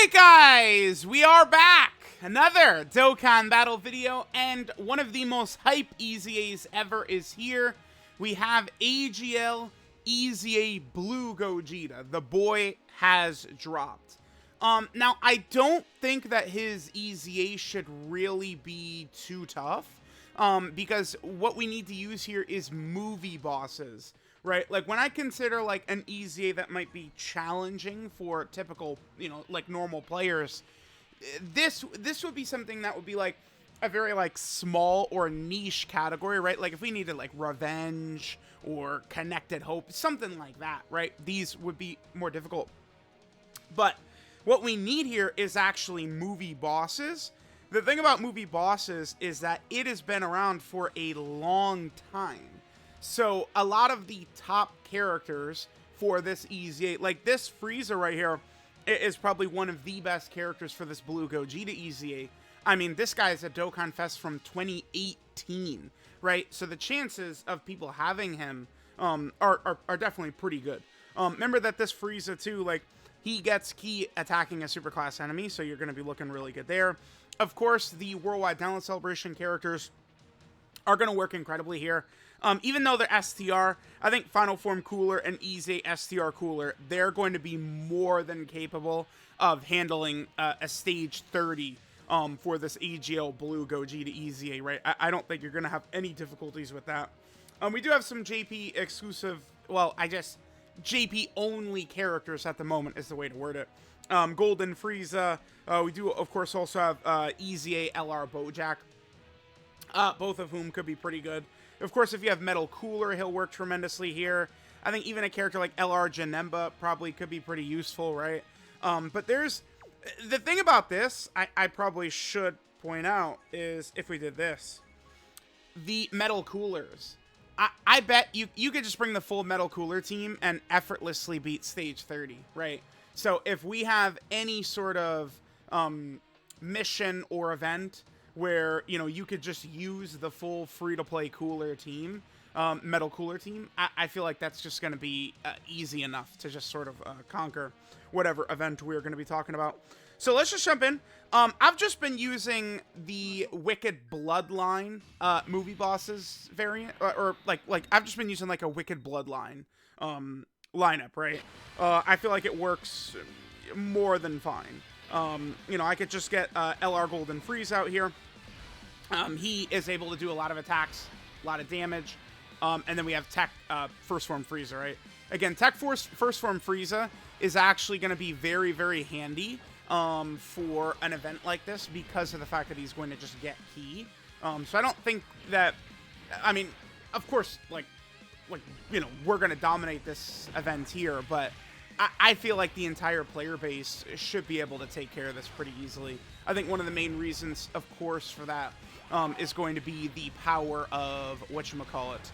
Alright guys, we are back! Another Dokkan battle video, and one of the most hype EZAs ever is here. We have AGL EZA Blue Gogeta. The boy has dropped. Now, I don't think that his EZA should really be too tough, because what we need to use here is movie bosses, right? Like, when I consider, like, an EZA that might be challenging for typical, you know, like, normal players, this would be something that would be, like, a very, like, small or niche category, right? Like, if we needed, like, Revenge or Connected Hope, something like that, right? These would be more difficult. But what we need here is actually movie bosses. The thing about movie bosses is that it has been around for a long time. So a lot of the top characters for this EZA, like this Frieza right here, is probably one of the best characters for this Blue Gogeta EZA. I mean, this guy is a Dokkan Fest from 2018, right? So the chances of people having him are definitely pretty good. Remember that this Frieza too, like, he gets key attacking a superclass enemy, so you're going to be looking really good there. Of course, the Worldwide Talent Celebration characters are going to work incredibly here. Even though they're STR, I think Final Form Cooler and EZA STR Cooler, they're going to be more than capable of handling a stage 30 for this AGL Blue Gogeta EZA, right? I don't think you're going to have any difficulties with that. We do have some JP exclusive, well, JP only characters at the moment is the way to word it. Golden Frieza. We do, of course, also have EZA LR Bojack. Both of whom could be pretty good. Of course, if you have Metal Cooler, he'll work tremendously here. I think even a character like LR Janemba probably could be pretty useful, right? But there's... The thing about this, I probably should point out, is if we did this. The Metal Coolers. I bet you could just bring the full Metal Cooler team and effortlessly beat stage 30, right? So if we have any sort of mission or event where, you know, you could just use the full free-to-play Cooler team, Metal Cooler team, I feel like that's just going to be easy enough to just sort of conquer whatever event we're going to be talking about. So let's just jump in. I've just been using the Wicked Bloodline movie bosses variant, or like I've just been using like a Wicked Bloodline lineup, right? I feel like it works more than fine. You know, I could just get LR Golden Freeze out here. He is able to do a lot of attacks, a lot of damage. And then we have Tech First Form Frieza, right? Again, Tech First Form Frieza is actually going to be very, very handy for an event like this because of the fact that he's going to just get key. So I don't think that... I mean, of course, like you know, we're going to dominate this event here, but I feel like the entire player base should be able to take care of this pretty easily. I think one of the main reasons, of course, for that is going to be the power of whatchamacallit,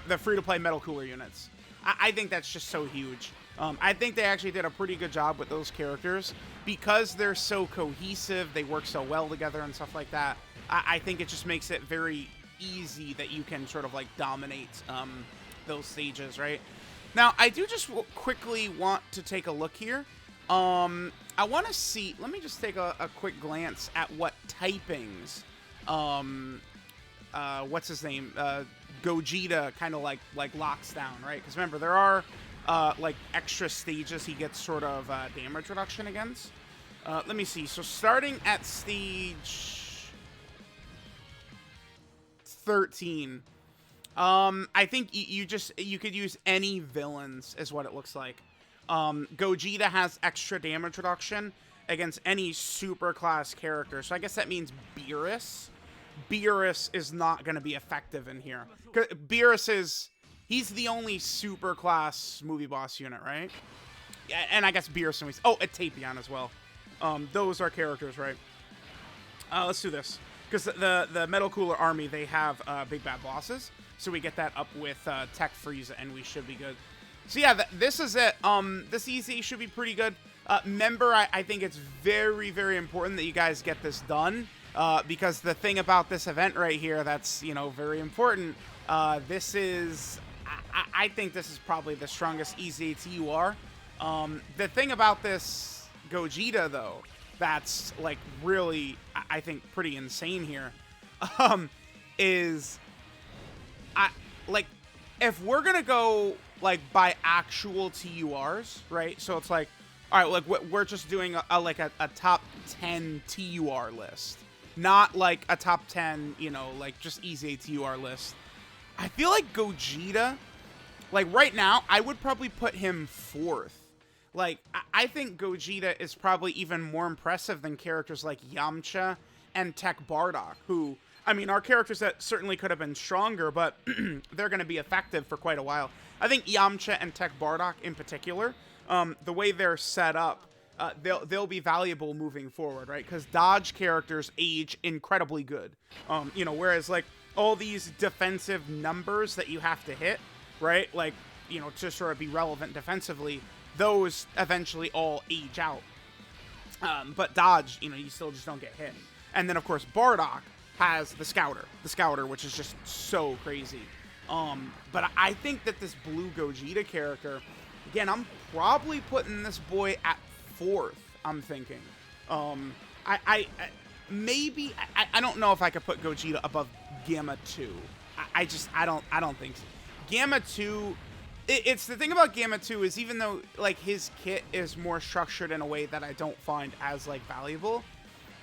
the free-to-play Metal Cooler units. I think that's just so huge. I think they actually did a pretty good job with those characters because they're so cohesive, they work so well together and stuff like that. I think it just makes it very easy that you can sort of like dominate those stages, right? Now, I do just quickly want to take a look here. I want to see, let me just take a quick glance at what typings, what's his name, Gogeta kind of like locks down, right? Because remember, there are like extra stages he gets sort of damage reduction against. Let me see. So starting at stage 13, I think you could use any villains is what it looks like. Gogeta has extra damage reduction against any super class character. So I guess that means Beerus. Beerus is not going to be effective in here. Beerus he's the only super class movie boss unit, right? Yeah, and I guess Beerus and a Tapion as well. Those are characters, right? Let's do this. Because the Metal Cooler army, they have big bad bosses. So we get that up with Tech Frieza, and we should be good. So yeah, this is it. This EZA should be pretty good. Remember, I think it's very, very important that you guys get this done. Because the thing about this event right here that's, you know, very important, this is... I think this is probably the strongest EZA TUR The thing about this Gogeta, though, that's like really, I think, pretty insane here, is like, if we're gonna go like by actual TURs, right? So it's like, all right, like we're just doing a top 10 TUR list, not like a top 10, you know, like just easy TUR list. I feel like Gogeta, like right now, I would probably put him 4th. Like, I think Gogeta is probably even more impressive than characters like Yamcha and Tech Bardock, who, I mean, are characters that certainly could have been stronger, but they're going to be effective for quite a while. I think Yamcha and Tech Bardock in particular, the way they're set up, they'll be valuable moving forward, right? Because dodge characters age incredibly good. You know, whereas like all these defensive numbers that you have to hit, right? Like, you know, to sort of be relevant defensively, those eventually all age out. But dodge, you know, you still just don't get hit. And then, of course, Bardock has the Scouter, which is just so crazy. But I think that this blue Gogeta character, again, I'm probably putting this boy at 4th, I'm thinking. I don't know if I could put Gogeta above Gamma 2. I don't think so. Gamma 2, it's the thing about Gamma 2 is even though like his kit is more structured in a way that I don't find as like valuable,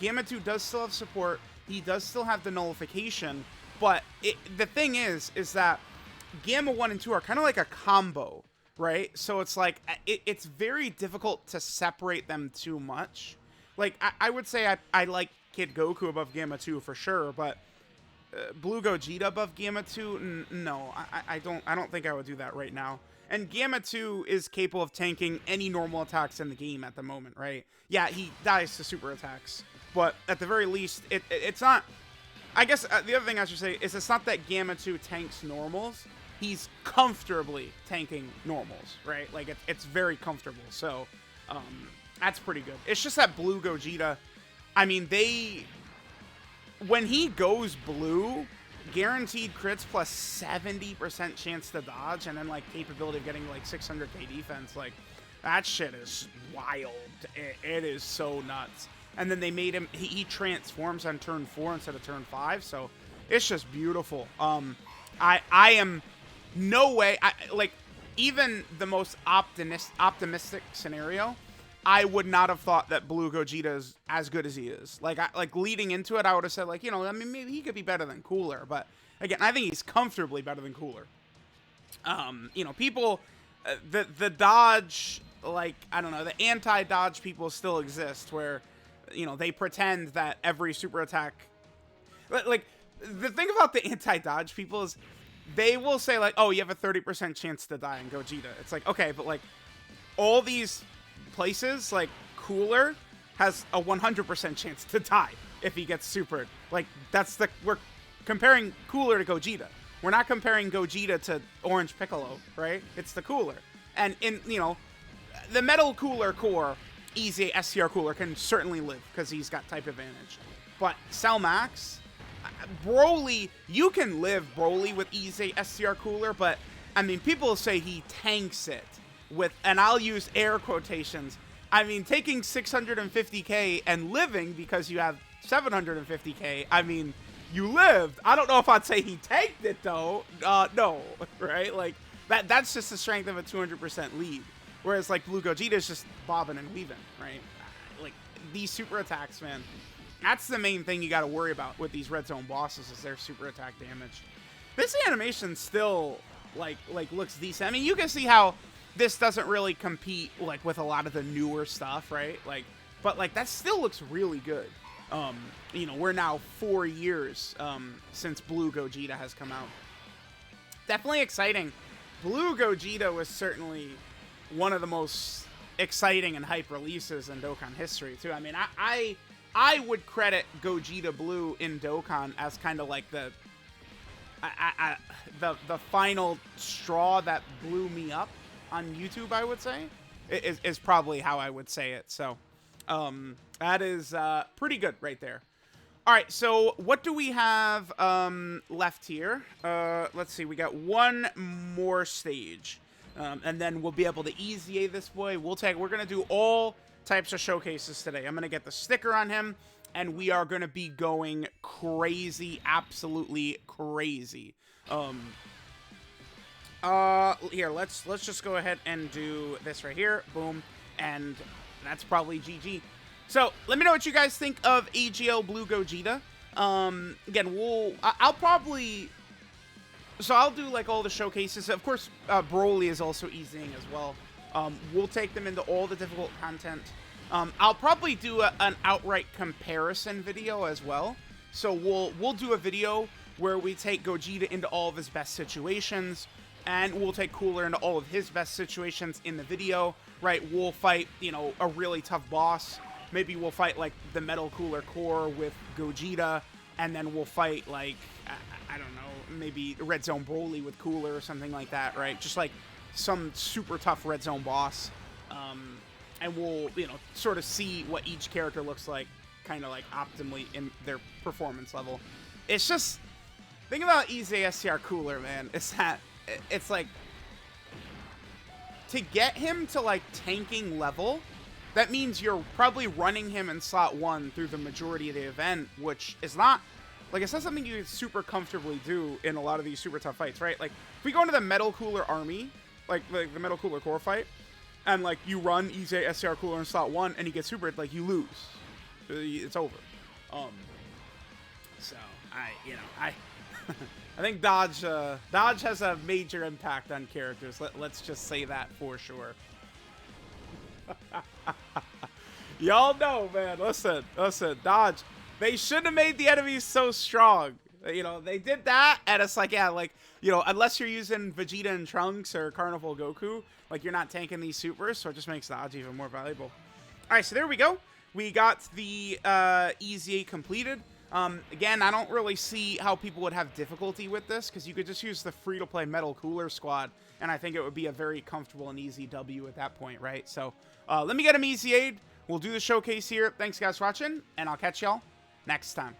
Gamma 2 does still have support. He does still have the nullification, but the thing is that Gamma 1 and 2 are kind of like a combo, right? So it's like it's very difficult to separate them too much. Like I would say I like Kid Goku above Gamma 2 for sure, but Blue Gogeta above Gamma 2? No, I don't think I would do that right now. And Gamma 2 is capable of tanking any normal attacks in the game at the moment, right? Yeah, he dies to super attacks, but at the very least, it's not... I guess the other thing I should say is it's not that Gamma 2 tanks normals. He's comfortably tanking normals, right? Like, it's very comfortable, so that's pretty good. It's just that Blue Gogeta, I mean, when he goes blue, guaranteed crits plus 70% chance to dodge, and then like capability of getting like 600k defense, like that shit is wild. It is so nuts. And then they made him, he transforms on turn 4 instead of turn 5, so it's just beautiful. I am no way, like even the most optimistic scenario, I would not have thought that Blue Gogeta is as good as he is. Like, leading into it, I would have said, like, you know, I mean, maybe he could be better than Cooler. But, again, I think he's comfortably better than Cooler. You know, people, the dodge, like, I don't know, the anti-dodge people still exist where, you know, they pretend that every super attack... Like, the thing about the anti-dodge people is they will say, like, oh, you have a 30% chance to die in Gogeta. It's like, okay, but, like, all these... places like Cooler has a 100% chance to die if he gets supered. Like we're comparing Cooler to Gogeta. We're not comparing Gogeta to Orange Piccolo, right? It's the Cooler. And in, you know, the Metal Cooler core, easy SCR Cooler can certainly live because he's got type advantage. But Cell Max, Broly, you can live Broly with easy SCR Cooler, but I mean, people say he tanks it with, and I'll use air quotations, I mean, taking 650k and living because you have 750k, I mean, you lived. I don't know if I'd say he tanked it, though. No, right? Like, that's just the strength of a 200% lead. Whereas, like, Blue Gogeta is just bobbing and weaving, right? Like, these super attacks, man, that's the main thing you got to worry about with these red zone bosses is their super attack damage. This animation still, like looks decent. I mean, you can see how this doesn't really compete like with a lot of the newer stuff, right? Like, but like that still looks really good. You know, we're now 4 years since Blue Gogeta has come out. Definitely exciting. Blue Gogeta was certainly one of the most exciting and hype releases in Dokkan history too. I mean, I would credit Gogeta Blue in Dokkan as kind of like the final straw that blew me up on YouTube, I would say, is probably how I would say it. So, that is pretty good right there. All right, so what do we have left here? Let's see, we got one more stage. And then we'll be able to easy A this boy. We're going to do all types of showcases today. I'm going to get the sticker on him, and we are going to be going crazy, absolutely crazy. Here, let's just go ahead and do this right here. Boom. And that's probably GG. So, let me know what you guys think of AGL Blue Gogeta. Again, I'll probably... So, I'll do, like, all the showcases. Of course, Broly is also easying as well. We'll take them into all the difficult content. I'll probably do an outright comparison video as well. So, we'll do a video where we take Gogeta into all of his best situations, and we'll take Cooler into all of his best situations in the video, right? We'll fight, you know, a really tough boss. Maybe we'll fight, like, the Metal Cooler core with Gogeta, and then we'll fight, like, I don't know, maybe Red Zone Broly with Cooler or something like that, right? Just, like, some super tough Red Zone boss. And we'll, you know, sort of see what each character looks like, kind of, like, optimally in their performance level. It's just... Think about EZA STR Cooler, man. It's like... To get him to, like, tanking level... That means you're probably running him in slot 1 through the majority of the event, which is not, like, it's not something you can super comfortably do in a lot of these super tough fights, right? Like, if we go into the Metal Cooler army, like the Metal Cooler core fight, and, like, you run EZA STR Cooler in slot 1 and he gets super, like, you lose. It's over. So, I think Dodge has a major impact on characters. Let's just say that for sure. Y'all know, man. Listen, Dodge. They shouldn't have made the enemies so strong. You know, they did that, and it's like, yeah, like, you know, unless you're using Vegeta and Trunks or Carnival Goku, like, you're not tanking these supers, so it just makes Dodge even more valuable. All right, so there we go. We got the EZA completed. Again, I don't really see how people would have difficulty with this, because you could just use the free-to-play Metal Cooler squad, and I think it would be a very comfortable and easy W at that point, right? So, let me get him EZA'd. We'll do the showcase here. Thanks, guys, for watching, and I'll catch y'all next time.